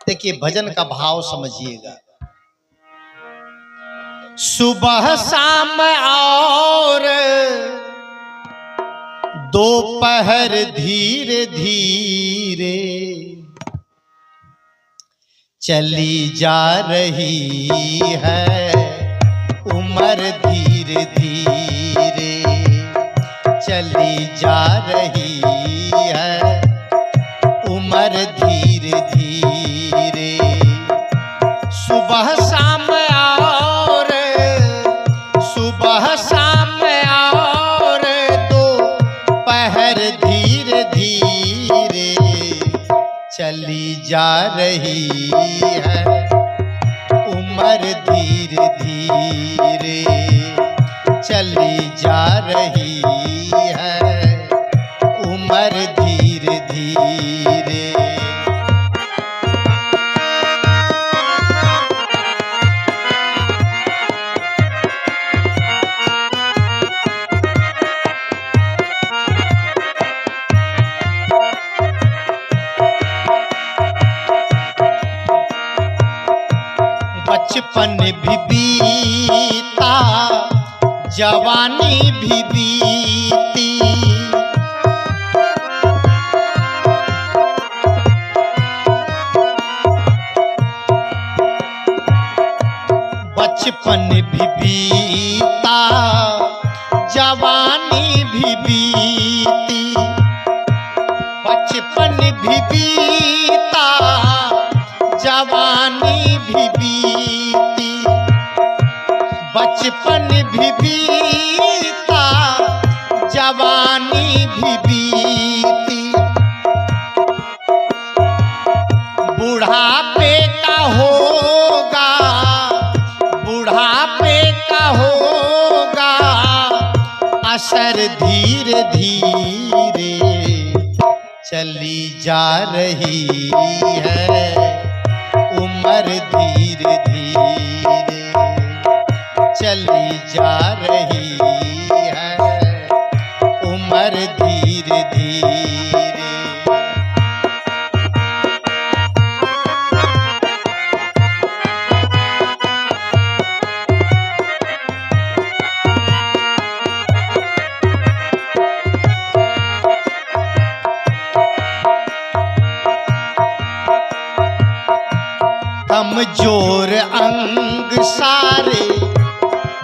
देखिए भजन का भाव समझिएगा। सुबह शाम और दोपहर धीरे धीरे चली जा रही है उम्र, धीरे धीरे चली जा रही है उम्र, धीरे धीरे। सुबह शाम और सुबह शाम और दोपहर धीरे धीरे चली जा रही है उम्र, धीरे धीरे चली जा रही है उम्र, धीरे धीरे। बचपन भी बीता जवानी भी बीती, बचपन भी बीता जवानी भी बीती, बचपन भी बीता जवानी भी बीती, बचपन भी बीता जवानी भी बीती। बुढ़ापे का होगा, बुढ़ापे का होगा असर, धीरे धीरे चली जा रही है उम्र, धीरे धीरे चली जा रही है उम्र, धीरे धीरे। कमजोर अंग सारे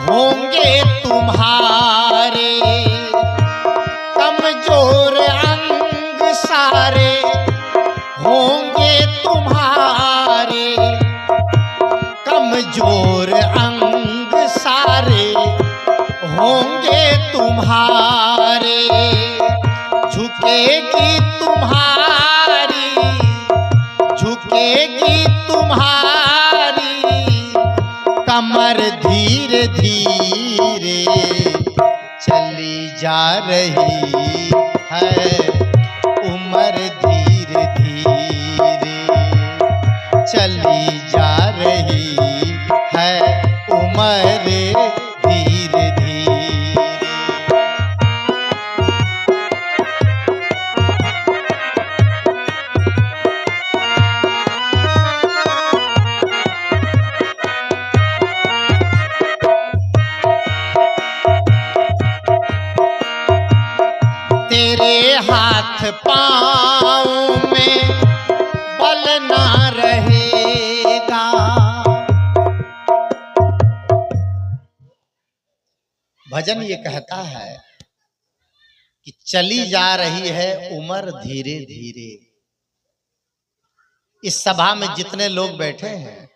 होंगे तुम्हारे, कमजोर अंग सारे होंगे तुम्हारे, कमजोर अंग सारे होंगे तुम्हारे। झुकेगी तुम्हारी, झुकेगी तुम्हारी कमर, धीरे धीरे चली जा रही है उम्र, धीरे धीरे चली जा रही है उम्र, धीरे धीरे। तेरे हाथ पाँव में बल ना रहेगा, भजन ये कहता है कि चली जा रही है उम्र, धीरे धीरे। इस सभा में जितने लोग बैठे हैं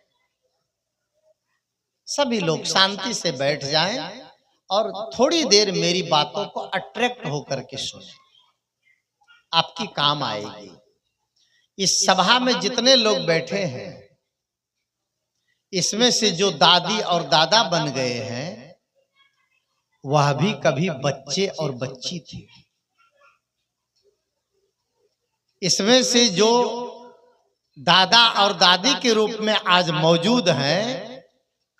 सभी लोग शांति से बैठ जाएं और थोड़ी देर मेरी बातों को अट्रैक्ट होकर के सुने, आपकी काम आएगी। इस सभा में जितने लोग बैठे हैं इसमें से जो दादी और दादा बन गए हैं वह भी कभी बच्चे और बच्ची थे। इसमें से जो दादा और दादी के रूप में आज मौजूद हैं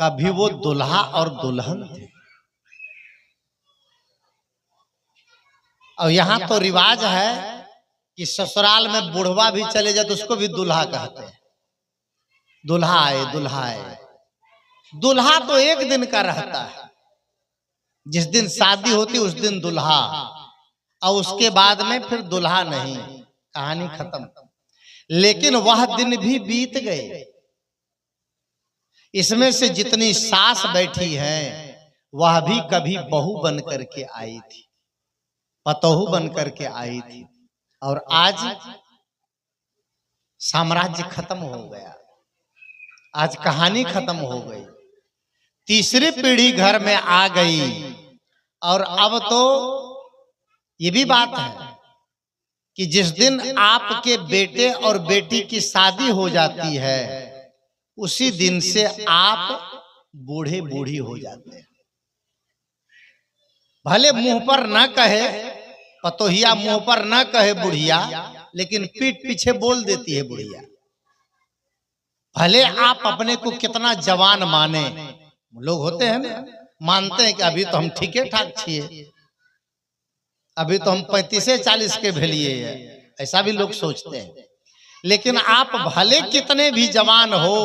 कभी वो दुल्हा और दुल्हन थे। और यहाँ तो रिवाज है कि ससुराल में बुढ़वा भी चले जाए तो उसको भी दूल्हा कहते हैं। दुल्हा आए, दुल्हा आए। दुल्हा तो एक दिन का रहता है, जिस दिन शादी होती उस दिन दुल्हा, और उसके बाद में फिर दुल्हा नहीं, कहानी खत्म। लेकिन वह दिन भी बीत गए। इसमें से जितनी सास बैठी हैं वह भी कभी बहू बन करके आई थी, पतोहू बन करके आई थी, और आज साम्राज्य खत्म हो गया, आज कहानी खत्म हो गई। तीसरी पीढ़ी घर में आ गई, और अब तो ये भी बात है कि जिस दिन आपके बेटे और बेटी की शादी हो जाती है उसी दिन से आप बूढ़े बूढ़ी हो जाते हैं। भले मुंह पर न कहे पतोहिया, मुंह पर न कहे बुढ़िया, लेकिन पीठ पीछे बोल देती है बुढ़िया। भले आप अपने को कितना जवान माने, लोग होते हैं ना, मानते हैं कि अभी तो हम ठीके ठाक छिए, अभी तो हम 35-40 के भेलिए है, ऐसा भी लोग सोचते हैं। लेकिन आप भले कितने भी जवान हो,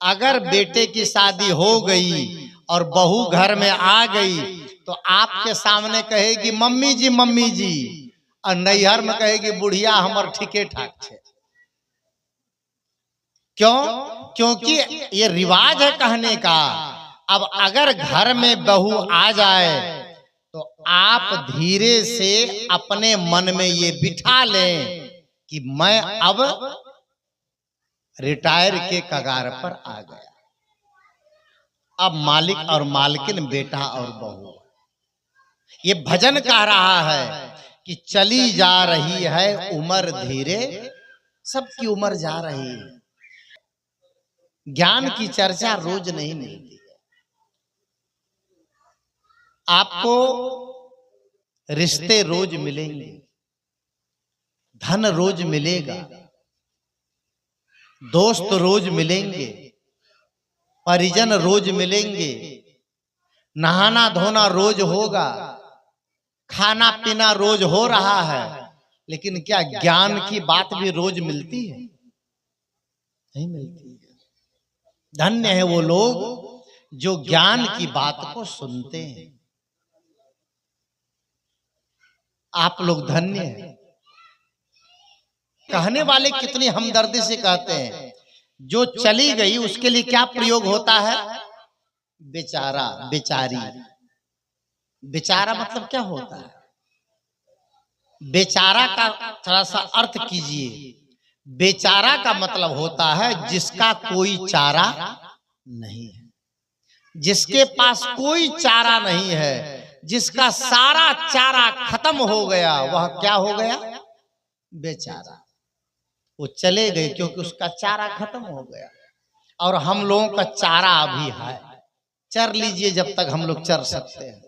अगर बेटे की शादी हो गई और बहू घर में आ गई तो आपके सामने कहेगी मम्मी जी, मम्मी जी, और नैहर में कहेगी बुढ़िया हमर ठीके ठाक है। क्यों? क्योंकि ये रिवाज है कहने का। अब अगर घर में बहू आ जाए तो आप धीरे से अपने मन में ये बिठा लें कि मैं अब रिटायर के कगार पर आ गया, अब मालिक और मालकिन बेटा और बहू। ये भजन कह रहा है कि चली जा रही है उम्र धीरे, सबकी उम्र जा रही है। ज्ञान की चर्चा रोज नहीं मिलती है, आपको रिश्ते रोज मिलेंगे, धन रोज मिलेगा, दोस्त रोज मिलेंगे, परिजन रोज मिलेंगे, नहाना धोना रोज होगा, खाना पीना रोज हो रहा है। लेकिन क्या ज्ञान की बात भी रोज मिलती है? नहीं मिलती है। धन्य है वो लोग जो ज्ञान की बात को सुनते हैं। आप लोग धन्य हैं। कहने वाले कितनी हमदर्दी से कहते हैं, जो चली गई उसके लिए क्या प्रयोग होता है? बेचारा, बेचारी। बेचारा मतलब क्या होता है? बेचारा का थोड़ा सा अर्थ कीजिए। बेचारा का मतलब होता है जिसका कोई चारा नहीं है, जिसके पास कोई चारा नहीं है, जिसका सारा चारा खत्म हो गया, वह क्या हो गया? बेचारा। वो चले गए क्योंकि उसका चारा खत्म हो गया। और हम लोगों का चारा अभी है, चर लीजिए जब तक हम लोग चर सकते हैं।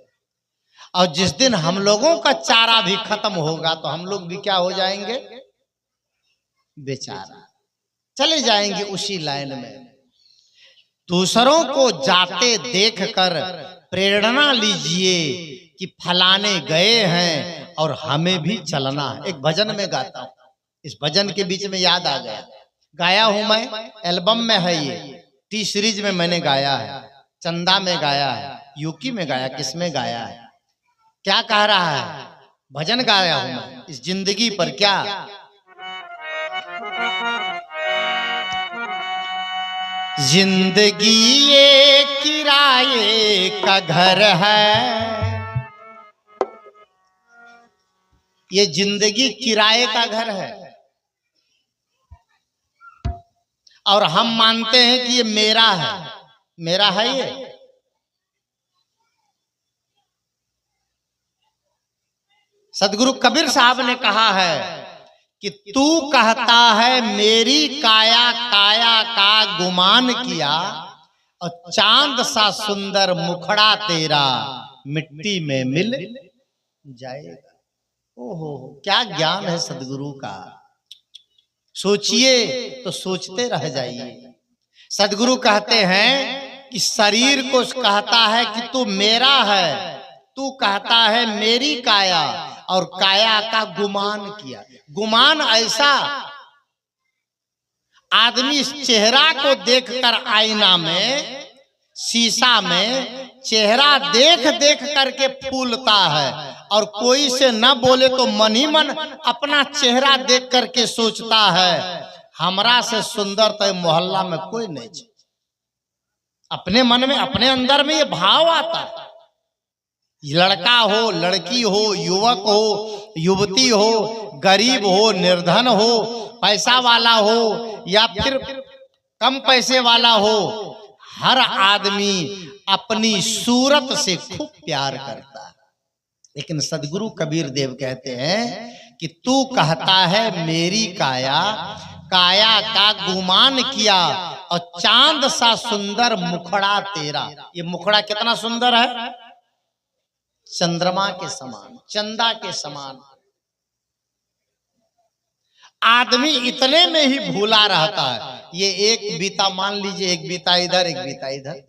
और जिस दिन हम लोगों का चारा भी खत्म होगा तो हम लोग भी क्या हो जाएंगे? बेचारा, चले जाएंगे उसी लाइन में। दूसरों को जाते देखकर प्रेरणा लीजिए कि फलाने गए हैं और हमें भी चलना है। एक भजन में गाता हूं, इस भजन के बीच में याद आ गया, गाया हूं मैं, एल्बम में है ये, टी सीरीज में मैंने गाया है, चंदा में गाया है, यूकी में गाया, किस में गाया है? क्या कह रहा है? भजन गाया हूं मैं इस जिंदगी पर। क्या? जिंदगी ये किराए का घर है, ये जिंदगी किराए का घर है, और हम मानते हैं कि ये मेरा है। मेरा है ये? सदगुरु कबीर साहब ने कहा है कि तू कहता है मेरी काया काया का गुमान किया, और चांद सा सुंदर मुखड़ा तेरा मिट्टी में मिल जाएगा। ओहो, क्या ज्ञान है सदगुरु का! सोचिए तो सोचते रह जाइए। सदगुरु कहते हैं कि शरीर को कहता है कि तू मेरा है, तू कहता है मेरी काया, और काया का गुमान किया। गुमान ऐसा, आदमी इस चेहरा को देखकर आईना में, शीशा में चेहरा देख देख करके फूलता है, और कोई से न बोले तो मन ही मन अपना चेहरा देख करके सोचता है हमरा से सुंदर तो मोहल्ला में कोई नहीं। अपने मन में, अपने अंदर में ये भाव आता है। लड़का हो, लड़की हो, युवक हो, युवती हो, गरीब हो, निर्धन हो, पैसा वाला हो या फिर कम पैसे वाला हो, हर आदमी अपनी सूरत से खूब प्यार करता है। लेकिन सदगुरु कबीर देव कहते हैं कि तू कहता है मेरी काया, काया का गुमान किया, और चांद सा सुंदर मुखड़ा तेरा। ये मुखड़ा कितना सुंदर है, चंद्रमा के समान, चंदा के समान। आदमी इतने में ही भूला रहता है। ये एक बीता मान लीजिए, एक बीता इधर, एक बीता इधर,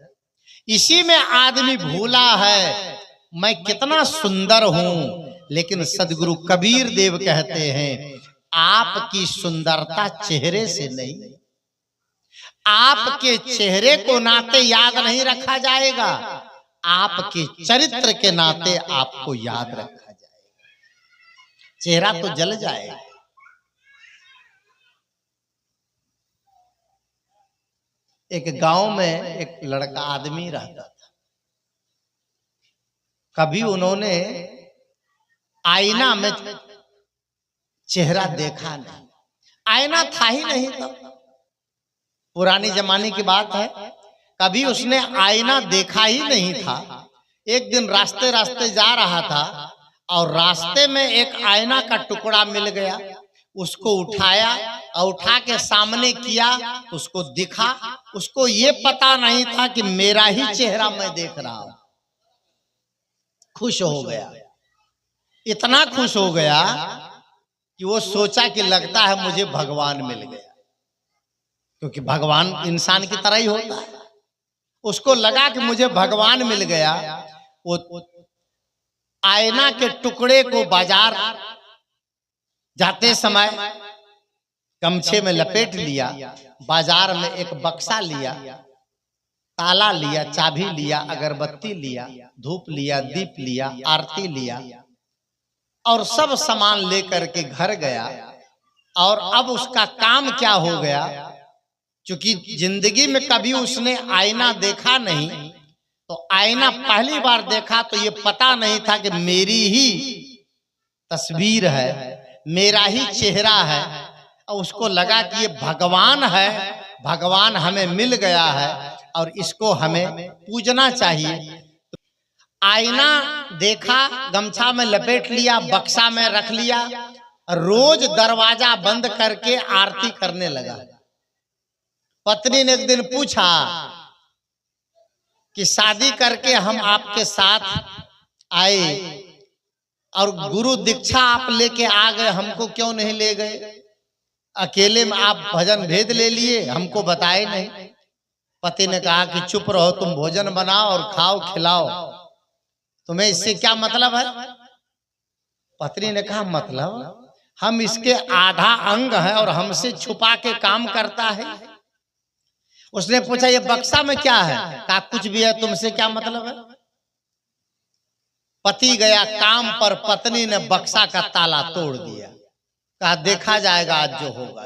इसी में आदमी भूला है मैं कितना सुंदर हूं। लेकिन सदगुरु कबीर देव कहते हैं आपकी सुंदरता चेहरे से नहीं, आपके चेहरे को नाते याद नहीं रखा जाएगा, आपके चरित्र के नाते आपको याद रखा जाएगा। चेहरा तो जल जाएगा। एक गांव में एक लड़का आदमी रहता था। कभी उन्होंने आईना में चेहरा देखा नहीं, आईना था ही नहीं तब, पुरानी जमाने की बात है। कभी उसने आईना देखा ही नहीं था। एक दिन रास्ते रास्ते जा रहा था और रास्ते में एक आईना का टुकड़ा मिल गया। उसको उठाया और उठा के सामने किया, उसको दिखा। उसको ये पता नहीं था कि मेरा ही चेहरा मैं देख रहा हूं। खुश हो गया, इतना खुश हो गया कि वो सोचा कि लगता है मुझे भगवान मिल गया, क्योंकि भगवान इंसान की तरह ही होता है। उसको लगा कि मुझे भगवान मिल गया। वो आईना के टुकड़े को बाजार जाते समय गमछे में लपेट लिया, बाजार में एक बक्सा लिया, ताला लिया, चाबी लिया, अगरबत्ती लिया, धूप लिया, दीप लिया, आरती लिया, और सब सामान लेकर के घर गया। और अब उसका काम क्या हो गया, क्योंकि जिंदगी में कभी उसने आईना देखा नहीं, तो आईना पहली बार देखा तो ये पता नहीं था कि मेरी ही तस्वीर है, मेरा ही चेहरा है। और उसको लगा कि ये भगवान है, भगवान हमें मिल गया है और इसको हमें पूजना चाहिए। आईना देखा, गमछा में लपेट लिया, बक्सा में रख लिया, रोज दरवाजा बंद करके आरती करने लगा। पत्नी ने एक दिन पूछा कि शादी करके हम आपके साथ आए और गुरु दीक्षा आप लेके आ गए, हमको क्यों नहीं ले गए? अकेले में आप भजन भेद ले लिए, हमको बताए नहीं। पति ने कहा कि चुप रहो, तुम भोजन बनाओ और खाओ खिलाओ, तुम्हें इससे क्या मतलब है? पत्नी ने कहा मतलब हम इसके आधा अंग है और हमसे छुपा के काम करता है। उसने पूछा ये बक्सा में क्या है? कहा कुछ भी है, तुमसे क्या मतलब है? पति गया काम पर, पत्नी ने बक्सा का ताला तोड़ दिया। कहा देखा जाएगा आज जो होगा।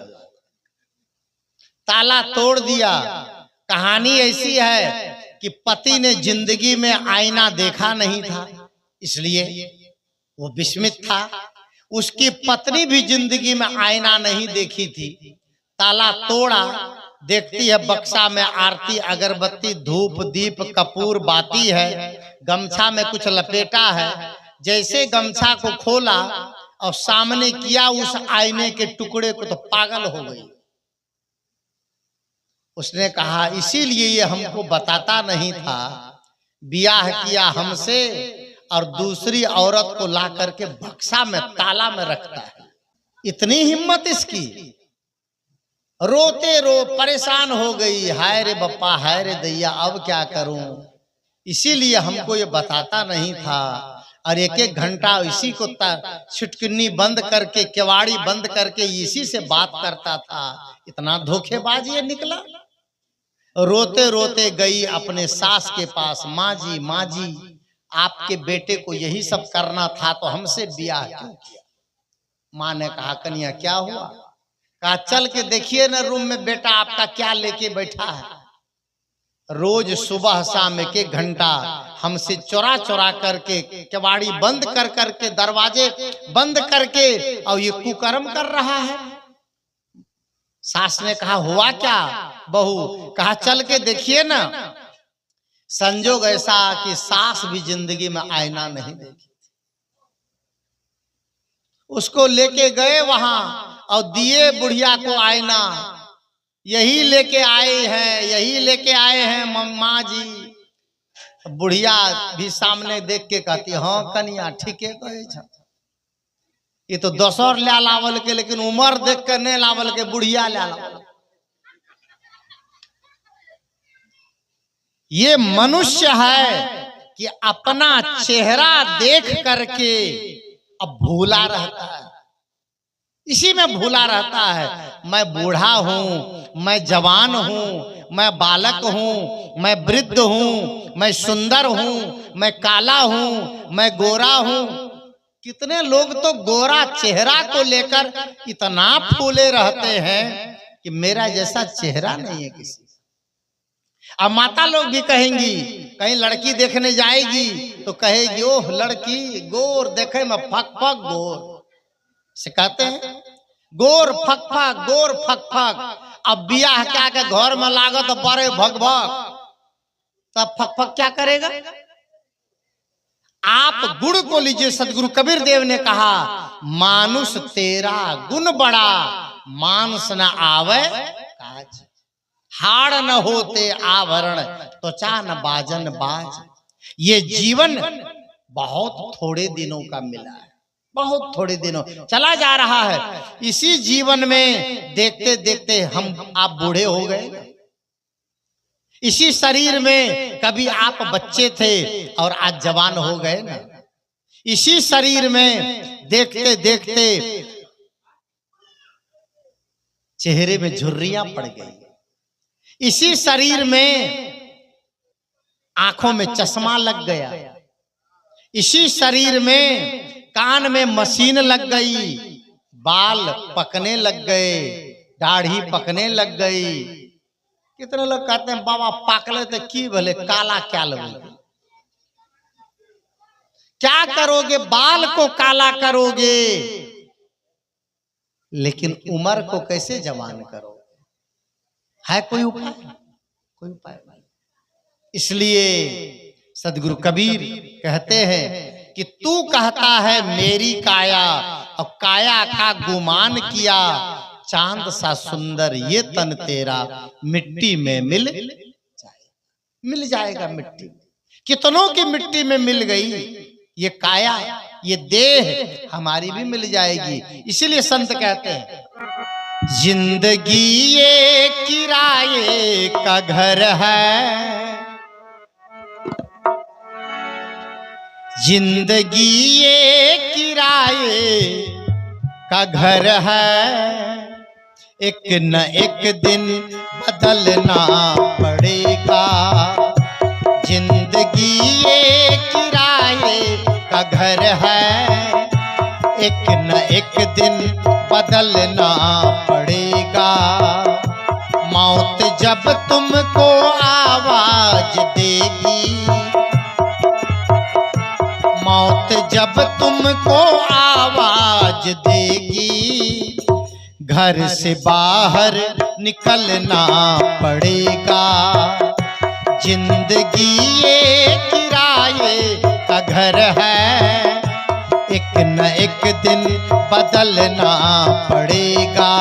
ताला तोड़ दिया। कहानी ऐसी है कि पति ने जिंदगी में आईना देखा नहीं था, इसलिए वो विस्मित था। उसकी पत्नी भी जिंदगी में आईना नहीं देखी थी। ताला तोड़ा, देखती है बक्सा में आरती, अगरबत्ती, धूप, दीप, कपूर, बाती है, गमछा में कुछ लपेटा है। जैसे गमछा को खोला और सामने किया उस आईने के टुकड़े को, तो पागल हो गई। उसने कहा इसीलिए ये हमको बताता नहीं था, ब्याह किया हमसे और दूसरी औरत को ला करके बक्सा में ताला में रखता है। इतनी हिम्मत इसकी। रोते रो परेशान हो गई, हाय रे बप्पा, हाय रे दैया, अब क्या करूं? इसीलिए हमको ये बताता नहीं था। और एक एक घंटा इसी को छिटकिनी बंद करके, केवाड़ी बंद करके इसी से बात करता था। इतना धोखेबाज ये निकला। रोते रोते गई अपने सास के पास, माँ जी, माँ जी, आपके बेटे को यही सब करना था तो हमसे ब्याह क्यों किया? माँ ने कहा, कन्या क्या हुआ? कहा, चल के देखिए ना रूम में बेटा आपका क्या लेके बैठा है। रोज सुबह शाम एक एक घंटा हमसे चोरा चोरा करके, केवाड़ी बंद कर करके, दरवाजे बंद करके, और ये कुकर्म कर रहा है। सास ने कहा, हुआ क्या बहू? कहा, चल के देखिए ना। संजोग ऐसा कि सास भी जिंदगी में आईना नहीं देखी। उसको लेके गए वहां और दिए बुढ़िया को आईना। यही लेके आए हैं, यही लेके आए हैं मम्मा जी। बुढ़िया भी सामने देख के कहती, हाँ कन्या ठीके कहे छ। ये तो दोसर ला लावल के, लेकिन उम्र देख कर नहीं लावल के, बुढ़िया ला लावल। ये मनुष्य है कि अपना चेहरा देख करके अब भूला रहता है, इसी में भूला रहता है। मैं बूढ़ा हूं, मैं जवान हूं, मैं बालक हूं, मैं वृद्ध हूं, मैं सुंदर हूं, मैं काला हूं, मैं गोरा हूं। कितने लोग तो गोरा चेहरा को लेकर इतना फूले रहते हैं कि मेरा जैसा चेहरा नहीं है किसी। अब माता लोग भी कहेंगी, कहीं लड़की देखने जाएगी तो कहेगी, ओह लड़की गोर देखे में फक फक गोर। से कहते हैं गोर फक फक, गोर फक फक। अब बियाह क्या के घर में लागत बड़े भग भग, तब फक फक क्या करेगा? आप गुण को लीजिए। सदगुरु कबीर देव ने कहा, मानुष तेरा गुण बड़ा, मानस न आवे काज। हाड़ न होते आभरण, त्वचा न बाजन बाज। ये जीवन बहुत थोड़े दिनों का मिला है, बहुत थोड़े दिनों चला जा रहा है। इसी जीवन में देखते देखते हम आप बूढ़े हो गए। इसी शरीर में कभी आप बच्चे थे और आज जवान हो गए ना। इसी शरीर में देखते देखते चेहरे में झुर्रियां पड़ गई। इसी शरीर में आंखों में चश्मा लग गया। इसी शरीर में कान में मशीन लग गई, बाल पकने लग गए, दाढ़ी पकने लग गई। कितने लोग कहते हैं बाबा पाकले तो की भले, काला क्या लगोगे? क्या करोगे? बाल को काला करोगे, लेकिन उम्र को कैसे जवान करोगे? है कोई उपाय? कोई उपाय नहीं। इसलिए सदगुरु कबीर कहते हैं कि तू कहता है मेरी काया, और काया का गुमान किया, चांद सा सुंदर ये तन तेरा मिट्टी में मिल जाएगा। मिट्टी कितनों की मिट्टी में मिल गई, ये काया, ये देह हमारी भी मिल जाएगी। इसीलिए संत कहते हैं, जिंदगी ये किराए का घर है, जिंदगी ये किराए का घर है। एक न एक दिन बदलना पड़ेगा। जिंदगी ये किराए का घर है, एक न एक दिन बदलना पड़ेगा। मौत जब तुमको आवाज देगी, मौत जब तुमको आवाज देगी, घर से बाहर निकलना पड़ेगा। जिंदगी ये किराए का घर है, एक न एक दिन बदलना पड़ेगा।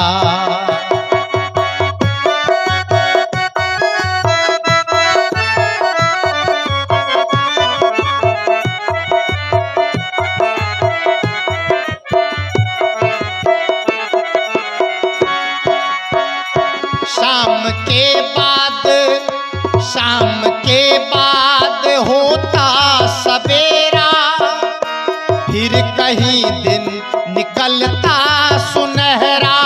शाम के बाद होता सवेरा, कहीं दिन निकलता सुनहरा,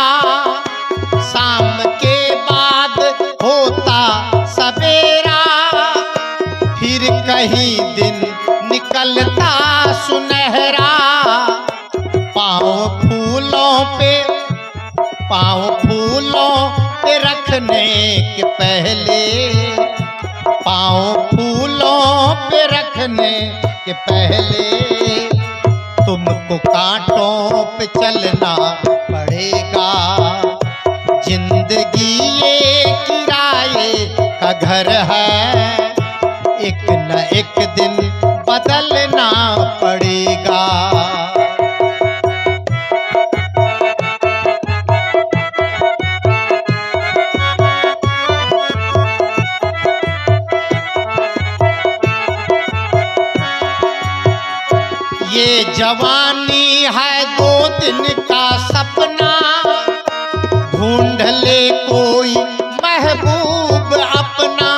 शाम के बाद होता सवेरा, फिर कहीं दिन निकलता सुनहरा। पाँव फूलों पे रखने के पहले, पाँव फूलों पे रखने के पहले, तुमको कांटों पे चलना पड़ेगा। जिंदगी ये किराए का घर है, एक न एक दिन बदलना पड़ेगा। ये जवानी है 2 दिन का सपना, ढूंढ ले कोई महबूब अपना।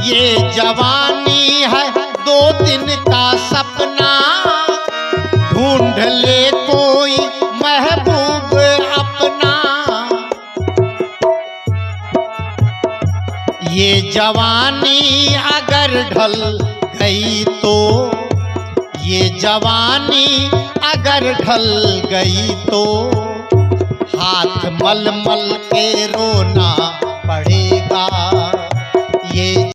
ये जवानी है 2 दिन का सपना, ढूंढ ले कोई महबूब अपना। ये जवानी अगर ढल गई तो, ये जवानी अगर ढल गई तो, हाथ मल मल के रोना पड़ेगा।